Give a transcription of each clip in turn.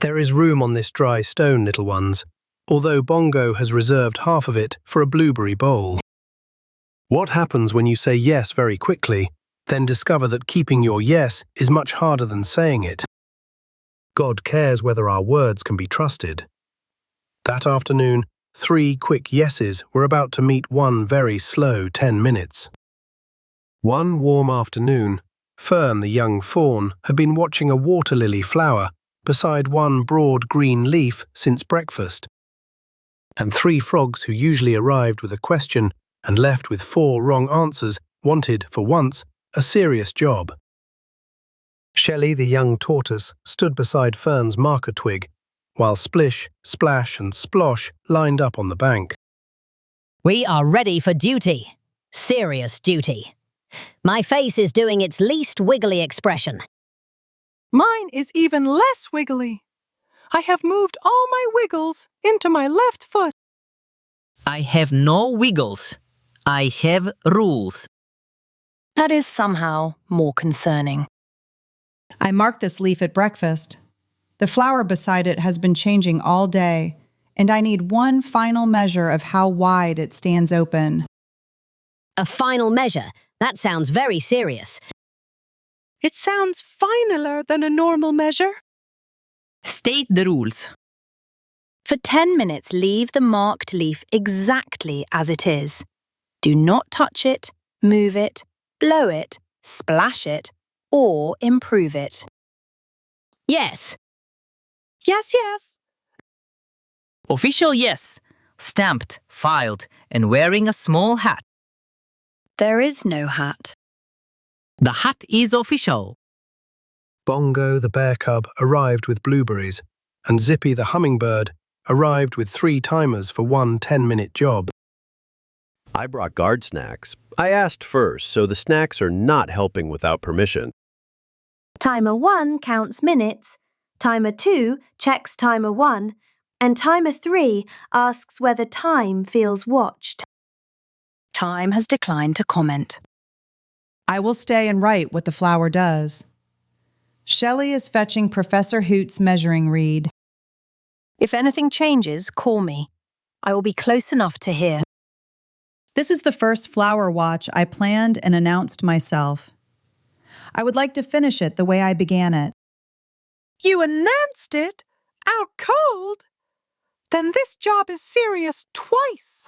There is room on this dry stone, little ones, although Bongo has reserved half of it for a blueberry bowl. What happens when you say yes very quickly, then discover that keeping your yes is much harder than saying it? God cares whether our words can be trusted. That afternoon, 3 quick yeses were about to meet one very slow 10 minutes. One warm afternoon, Fern the young fawn had been watching a water lily flower beside one broad green leaf since breakfast. And 3 frogs who usually arrived with a question and left with 4 wrong answers wanted, for once, a serious job. Shelly the young tortoise stood beside Fern's marker twig, while Splish, Splash and Splosh lined up on the bank. We are ready for duty. Serious duty. My face is doing its least wiggly expression. Mine is even less wiggly. I have moved all my wiggles into my left foot. I have no wiggles. I have rules. That is somehow more concerning. I marked this leaf at breakfast. The flower beside it has been changing all day, and I need one final measure of how wide it stands open. A final measure? That sounds very serious. It sounds finaler than a normal measure. State the rules. For 10 minutes, leave the marked leaf exactly as it is. Do not touch it, move it, blow it, splash it, or improve it. Yes. Yes, yes. Official yes. Stamped, filed, and wearing a small hat. There is no hat. The hat is official. Bongo the bear cub arrived with blueberries, and Zippy the hummingbird arrived with 3 timers for one 10-minute job. I brought guard snacks. I asked first, so the snacks are not helping without permission. Timer 1 counts minutes, Timer 2 checks Timer 1, and Timer 3 asks whether time feels watched. Time has declined to comment. I will stay and write what the flower does. Shelly is fetching Professor Hoot's measuring reed. If anything changes, call me. I will be close enough to hear. This is the first flower watch I planned and announced myself. I would like to finish it the way I began it. You announced it? Out cold? Then this job is serious twice.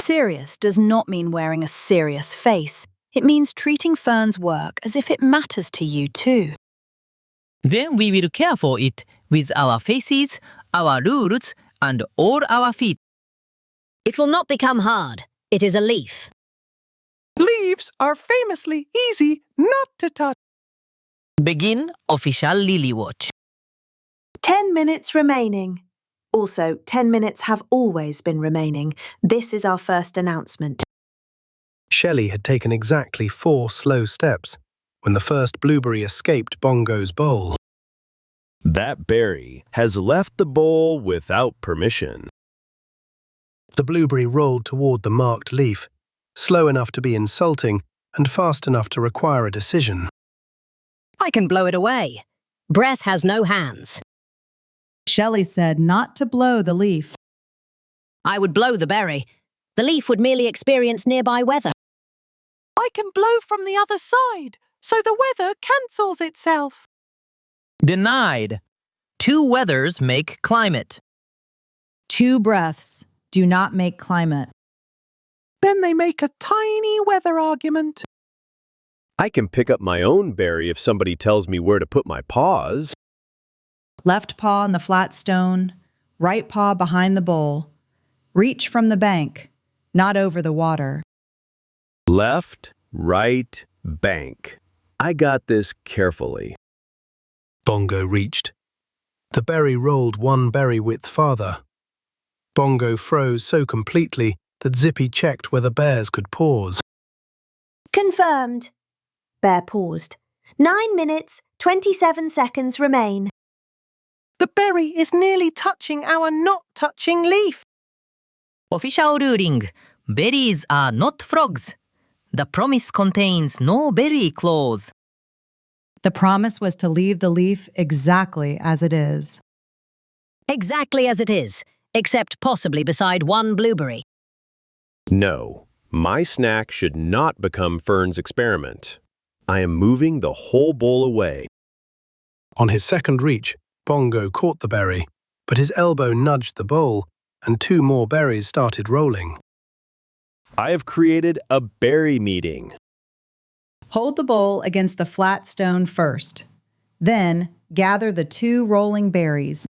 Serious does not mean wearing a serious face. It means treating Fern's work as if it matters to you too. Then we will care for it with our faces, our rules, and all our feet. It will not become hard. It is a leaf. Leaves are famously easy not to touch. Begin official Lily Watch. 10 minutes remaining. Also, 10 minutes have always been remaining. This is our first announcement. Shelly had taken exactly 4 slow steps when the first blueberry escaped Bongo's bowl. That berry has left the bowl without permission. The blueberry rolled toward the marked leaf, slow enough to be insulting and fast enough to require a decision. I can blow it away. Breath has no hands. Shelly said not to blow the leaf. I would blow the berry. The leaf would merely experience nearby weather. I can blow from the other side, so the weather cancels itself. Denied. 2 weathers make climate. 2 breaths do not make climate. Then they make a tiny weather argument. I can pick up my own berry if somebody tells me where to put my paws. Left paw on the flat stone, right paw behind the bowl. Reach from the bank, not over the water. Left, right, bank. I got this carefully. Bongo reached. The berry rolled 1 berry width farther. Bongo froze so completely that Zippy checked whether bears could pause. Confirmed. Bear paused. 9 minutes, 27 seconds remain. The berry is nearly touching our not touching leaf. Official ruling. Berries are not frogs. The promise contains no berry clause. The promise was to leave the leaf exactly as it is. Exactly as it is, except possibly beside one blueberry. No, my snack should not become Fern's experiment. I am moving the whole bowl away. On his second reach, Bongo caught the berry, but his elbow nudged the bowl, and 2 more berries started rolling. I have created a berry meeting. Hold the bowl against the flat stone first. Then, gather the 2 rolling berries.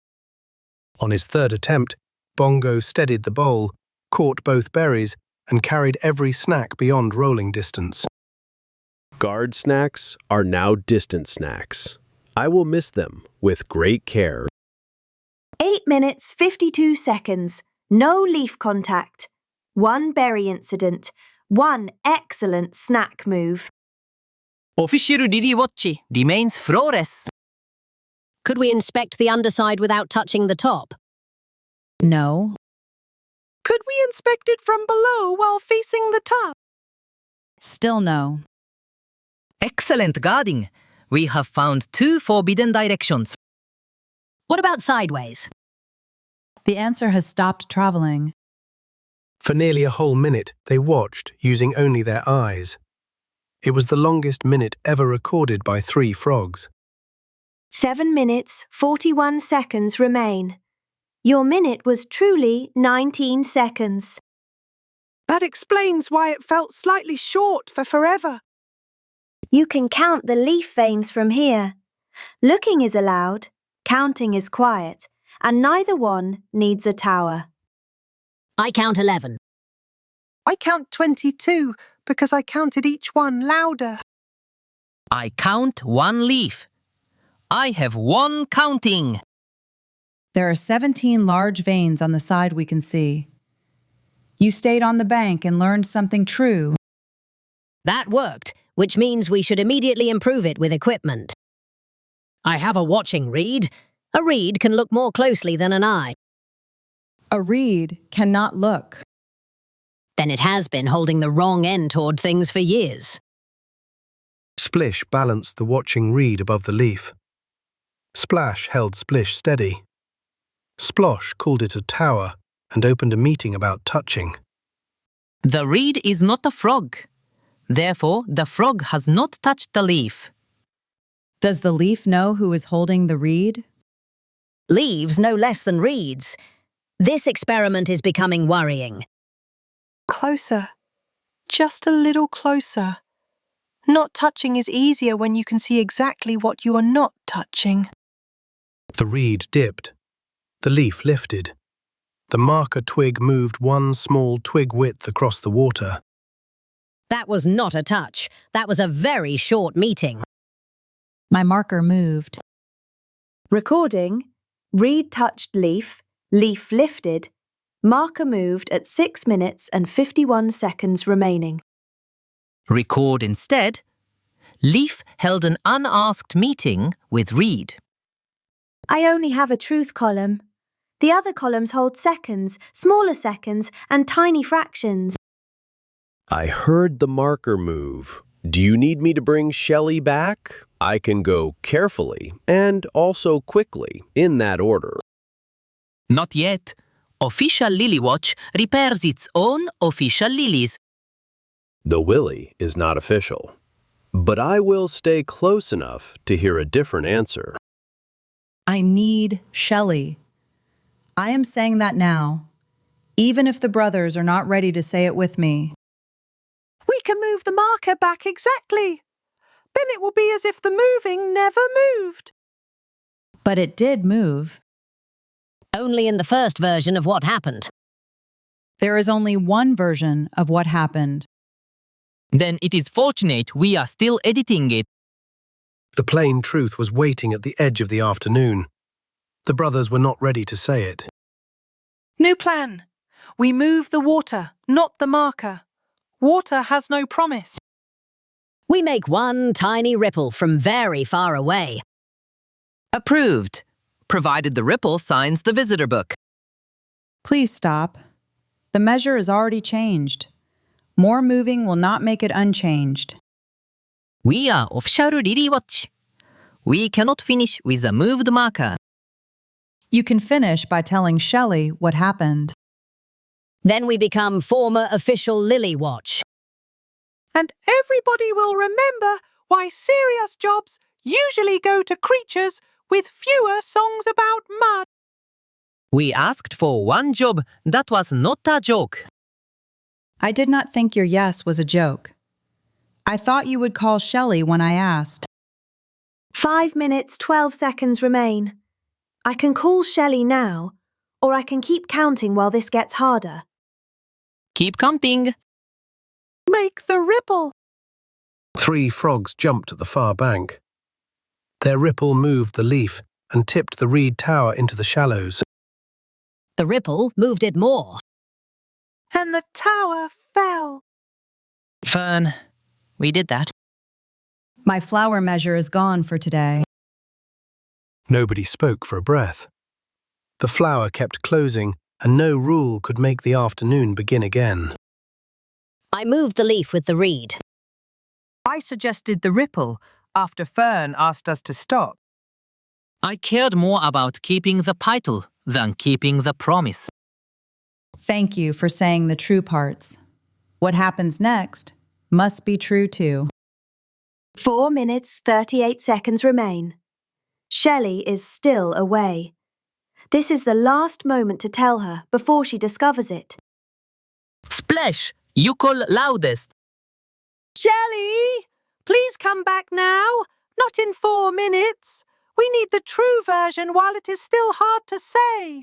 On his third attempt, Bongo steadied the bowl, caught both berries, and carried every snack beyond rolling distance. Guard snacks are now distant snacks. I will miss them with great care. 8 minutes 52 seconds. No leaf contact. 1 berry incident. 1 excellent snack move. Official Lily Watch remains flawless. Could we inspect the underside without touching the top? No. Could we inspect it from below while facing the top? Still no. Excellent guarding. We have found 2 forbidden directions. What about sideways? The answer has stopped traveling. For nearly a whole minute, they watched, using only their eyes. It was the longest minute ever recorded by 3 frogs. 7 minutes 41 seconds remain. Your minute was truly 19 seconds. That explains why it felt slightly short for forever. You can count the leaf veins from here. Looking is allowed, counting is quiet, and neither one needs a tower. I count 11. I count 22 because I counted each one louder. I count 1 leaf. I have 1 counting. There are 17 large veins on the side we can see. You stayed on the bank and learned something true. That worked, which means we should immediately improve it with equipment. I have a watching reed. A reed can look more closely than an eye. A reed cannot look. Then it has been holding the wrong end toward things for years. Splish balanced the watching reed above the leaf. Splash held Splish steady. Splosh called it a tower and opened a meeting about touching. The reed is not a frog. Therefore, the frog has not touched the leaf. Does the leaf know who is holding the reed? Leaves no less than reeds. This experiment is becoming worrying. Closer. Just a little closer. Not touching is easier when you can see exactly what you are not touching. The reed dipped. The leaf lifted. The marker twig moved 1 small twig width across the water. That was not a touch. That was a very short meeting. My marker moved. Recording. Reed touched leaf. Leaf lifted. Marker moved at 6 minutes and 51 seconds remaining. Record instead. Leaf held an unasked meeting with reed. I only have a truth column. The other columns hold seconds, smaller seconds, and tiny fractions. I heard the marker move. Do you need me to bring Shelly back? I can go carefully and also quickly, in that order. Not yet. Official Lily Watch repairs its own official lilies. The Willy is not official, but I will stay close enough to hear a different answer. I need Shelly. I am saying that now, even if the brothers are not ready to say it with me. We can move the marker back exactly. Then it will be as if the moving never moved. But it did move. Only in the first version of what happened. There is only one version of what happened. Then it is fortunate we are still editing it. The plain truth was waiting at the edge of the afternoon. The brothers were not ready to say it. New plan. We move the water, not the marker. Water has no promise. We make 1 tiny ripple from very far away. Approved, provided the ripple signs the visitor book. Please stop. The measure is already changed. More moving will not make it unchanged. We are Official Lily Watch. We cannot finish with a moved marker. You can finish by telling Shelly what happened. Then we become former official Lily Watch. And everybody will remember why serious jobs usually go to creatures with fewer songs about mud. We asked for one job that was not a joke. I did not think your yes was a joke. I thought you would call Shelly when I asked. 5 minutes, 12 seconds remain. I can call Shelly now, or I can keep counting while this gets harder. Keep counting. Make the ripple. 3 frogs jumped at the far bank. Their ripple moved the leaf and tipped the reed tower into the shallows. The ripple moved it more. And the tower fell. Fern, we did that. My flower measure is gone for today. Nobody spoke for a breath. The flower kept closing, and no rule could make the afternoon begin again. I moved the leaf with the reed. I suggested the ripple after Fern asked us to stop. I cared more about keeping the title than keeping the promise. Thank you for saying the true parts. What happens next must be true too. 4 minutes, 38 seconds remain. Shelly is still away. This is the last moment to tell her before she discovers it. Splash, you call loudest. Shelly, please come back now. Not in 4 minutes. We need the true version while it is still hard to say.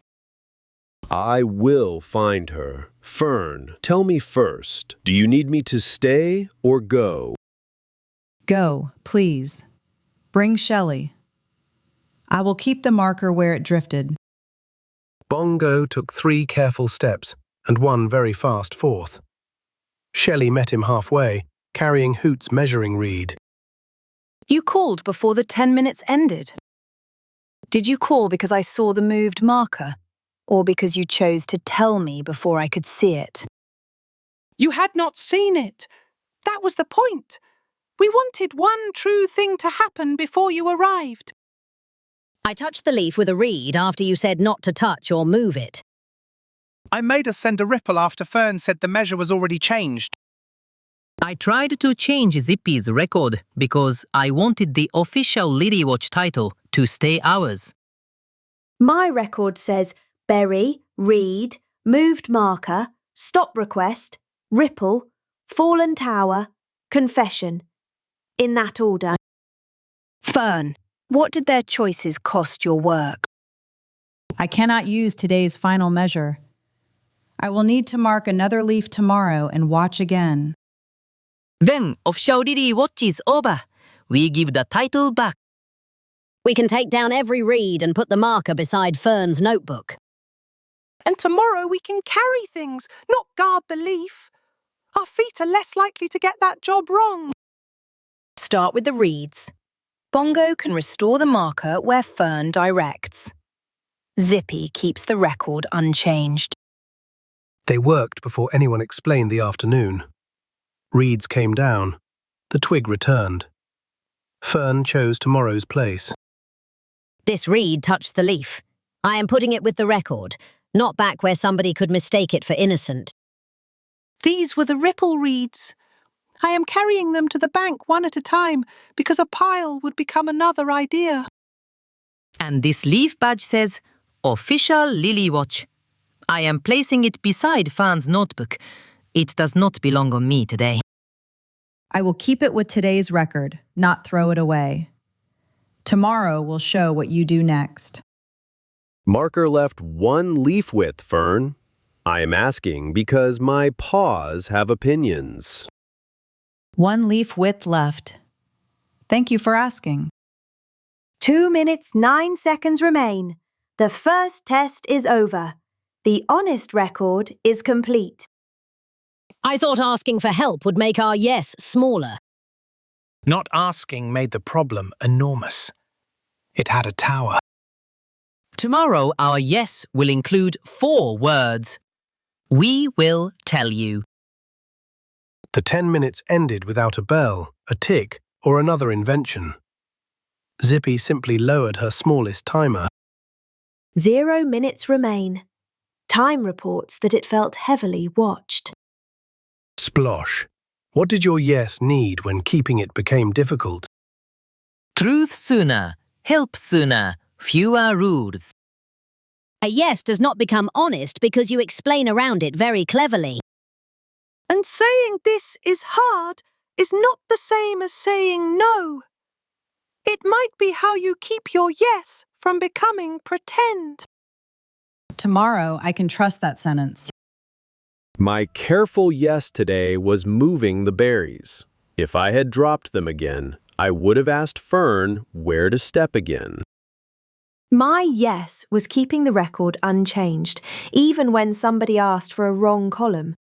I will find her. Fern, tell me first, do you need me to stay or go? Go, please. Bring Shelly. I will keep the marker where it drifted. Bongo took 3 careful steps and 1 very fast fourth. Shelly met him halfway, carrying Hoot's measuring reed. You called before the 10 minutes ended. Did you call because I saw the moved marker, or because you chose to tell me before I could see it? You had not seen it. That was the point. We wanted one true thing to happen before you arrived. I touched the leaf with a reed after you said not to touch or move it. I made us send a ripple after Fern said the measure was already changed. I tried to change Zippy's record because I wanted the official Lily Watch title to stay ours. My record says berry, reed, moved marker, stop request, ripple, fallen tower, confession. In that order. Fern, what did their choices cost your work? I cannot use today's final measure. I will need to mark another leaf tomorrow and watch again. Then official Lily Watch is over. We give the title back. We can take down every reed and put the marker beside Fern's notebook. And tomorrow we can carry things, not guard the leaf. Our feet are less likely to get that job wrong. Start with the reeds. Bongo can restore the marker where Fern directs. Zippy keeps the record unchanged. They worked before anyone explained the afternoon. Reeds came down. The twig returned. Fern chose tomorrow's place. This reed touched the leaf. I am putting it with the record, not back where somebody could mistake it for innocent. These were the ripple reeds. I am carrying them to the bank one at a time because a pile would become another idea. And this leaf badge says, Official Lily Watch. I am placing it beside Fern's notebook. It does not belong on me today. I will keep it with today's record, not throw it away. Tomorrow will show what you do next. Marker left 1 leaf width, Fern. I am asking because my paws have opinions. 1 leaf width left. Thank you for asking. 2 minutes, 9 seconds remain. The first test is over. The honest record is complete. I thought asking for help would make our yes smaller. Not asking made the problem enormous. It had a tower. Tomorrow our yes will include 4 words. We will tell you. The 10 minutes ended without a bell, a tick, or another invention. Zippy simply lowered her smallest timer. 0 minutes remain. Time reports that it felt heavily watched. Splosh, what did your yes need when keeping it became difficult? Truth sooner, help sooner, fewer rules. A yes does not become honest because you explain around it very cleverly. And saying this is hard is not the same as saying no. It might be how you keep your yes from becoming pretend. Tomorrow, I can trust that sentence. My careful yes today was moving the berries. If I had dropped them again, I would have asked Fern where to step again. My yes was keeping the record unchanged, even when somebody asked for a wrong column.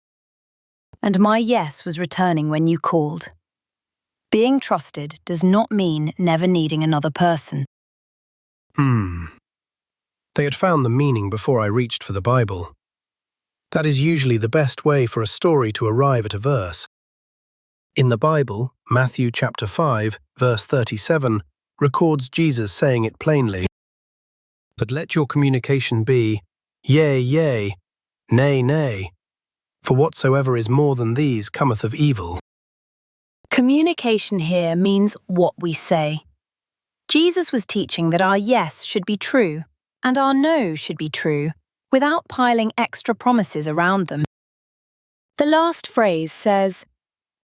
And my yes was returning when you called. Being trusted does not mean never needing another person. They had found the meaning before I reached for the Bible. That is usually the best way for a story to arrive at a verse. In the Bible, Matthew chapter 5, verse 37, records Jesus saying it plainly. But let your communication be, yea, yea, nay, nay, for whatsoever is more than these cometh of evil. Communication here means what we say. Jesus was teaching that our yes should be true and our no should be true, without piling extra promises around them. The last phrase says,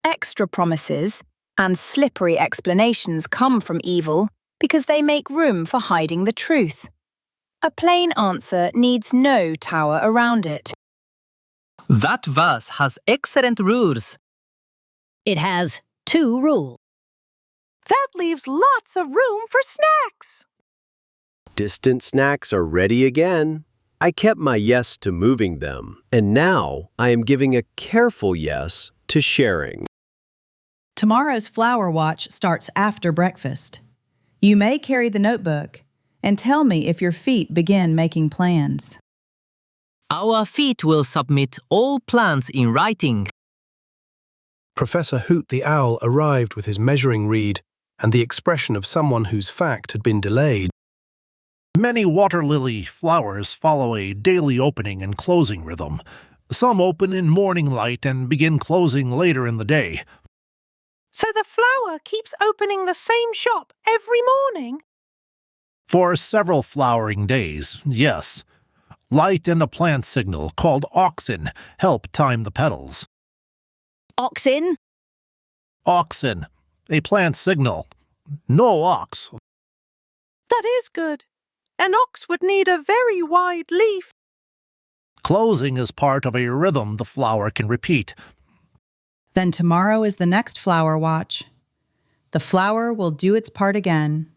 extra promises and slippery explanations come from evil because they make room for hiding the truth. A plain answer needs no tower around it. That verse has excellent rules. It has 2 rules. That leaves lots of room for snacks. Distant snacks are ready again. I kept my yes to moving them, and now I am giving a careful yes to sharing. Tomorrow's flower watch starts after breakfast. You may carry the notebook and tell me if your feet begin making plans. Our feet will submit all plans in writing. Professor Hoot the Owl arrived with his measuring reed and the expression of someone whose fact had been delayed. Many water lily flowers follow a daily opening and closing rhythm. Some open in morning light and begin closing later in the day. So the flower keeps opening the same shop every morning? For several flowering days, yes. Light and a plant signal called auxin help time the petals. Oxen? Auxin, a plant signal. No ox. That is good. An ox would need a very wide leaf. Closing is part of a rhythm the flower can repeat. Then tomorrow is the next flower watch. The flower will do its part again.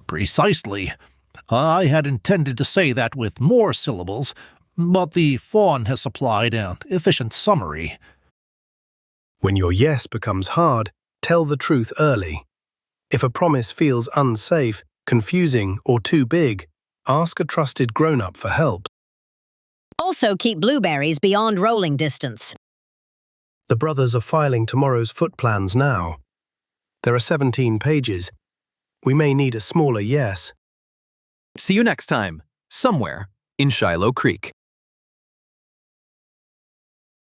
Precisely. I had intended to say that with more syllables, but the fawn has supplied an efficient summary. When your yes becomes hard, tell the truth early. If a promise feels unsafe, confusing, or too big, ask a trusted grown-up for help. Also keep blueberries beyond rolling distance. The brothers are filing tomorrow's foot plans now. There are 17 pages. We may need a smaller yes. See you next time, somewhere in Shiloh Creek.